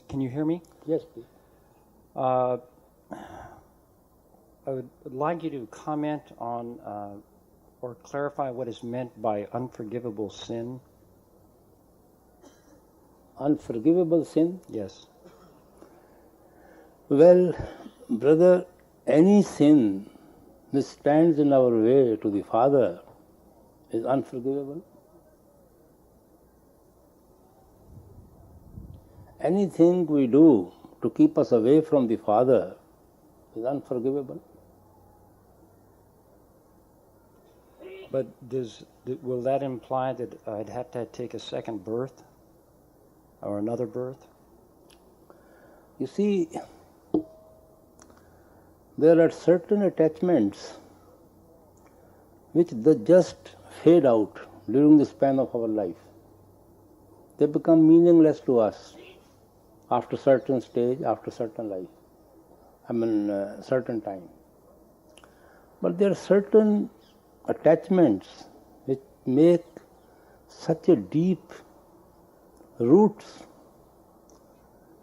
Can you hear me? Yes, please. I would like you to comment on or clarify what is meant by unforgivable sin. Unforgivable sin? Yes. Well, brother, any sin which stands in our way to the Father is unforgivable. Anything we do to keep us away from the Father is unforgivable. But will that imply that I'd have to take a second birth or another birth? You see, there are certain attachments which they just fade out during the span of our life. They become meaningless to us after certain stage, after certain life, certain time. But there are certain attachments which make such a deep roots,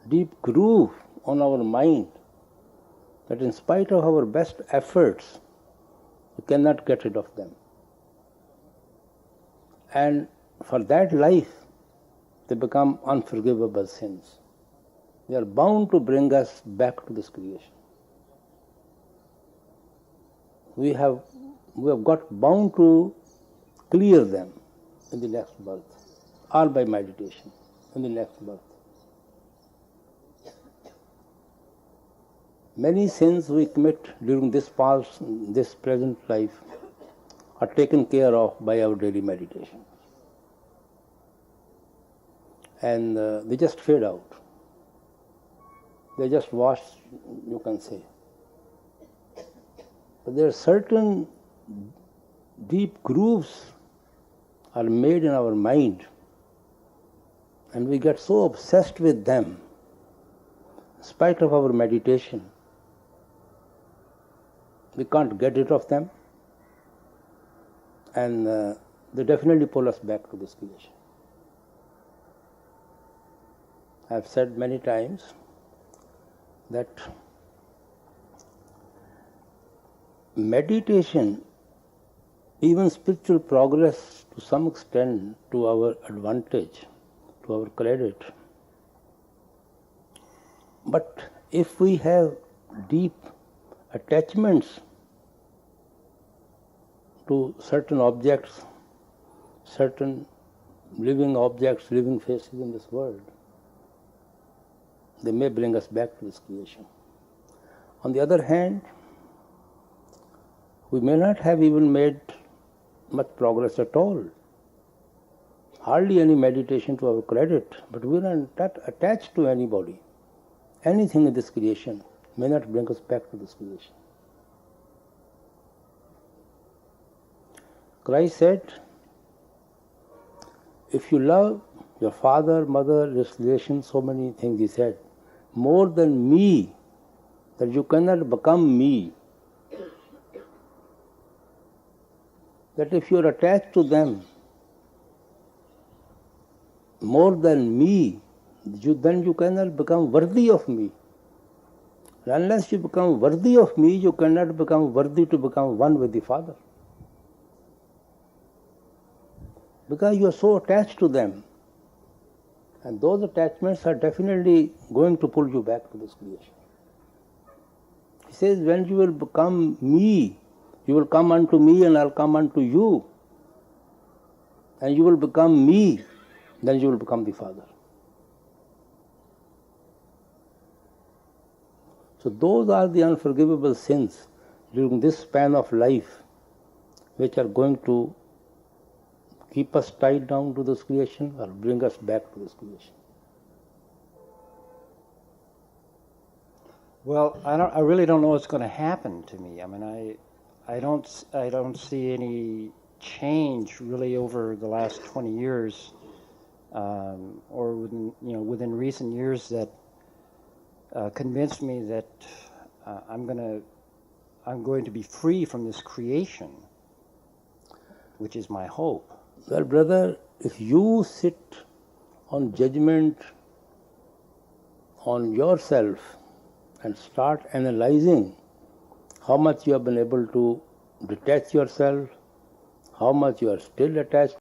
deep groove on our mind that in spite of our best efforts, we cannot get rid of them. And for that life, they become unforgivable sins. They are bound to bring us back to this creation. We have got bound to clear them in the next birth, or by meditation in the next birth. Many sins we commit during this present life are taken care of by our daily meditation. And they just fade out. They just wash, you can say. But there are certain deep grooves are made in our mind, and we get so obsessed with them, in spite of our meditation, we can't get rid of them, and they definitely pull us back to this creation. I've said many times that meditation, even spiritual progress to some extent to our advantage, to our credit. But if we have deep attachments to certain objects, certain living objects, living faces in this world, they may bring us back to this creation. On the other hand, we may not have even made much progress at all. Hardly any meditation to our credit, but we are not attached to anybody. Anything in this creation may not bring us back to this creation. Christ said, if you love your father, mother, relations, so many things he said, more than me, that you cannot become me. That if you are attached to them more than me, then you cannot become worthy of me. And unless you become worthy of me, you cannot become worthy to become one with the Father. Because you are so attached to them. And those attachments are definitely going to pull you back to this creation. He says, when you will become me, you will come unto me and I'll come unto you. And you will become me, then you will become the Father. So those are the unforgivable sins during this span of life which are going to keep us tied down to this creation or bring us back to this creation. Well, I really don't know what's going to happen to me. I mean, I don't see any change really over the last 20 years, or within recent years that convinced me that I'm going to be free from this creation, which is my hope. Well, brother, if you sit on judgment on yourself and start analyzing how much you have been able to detach yourself, how much you are still attached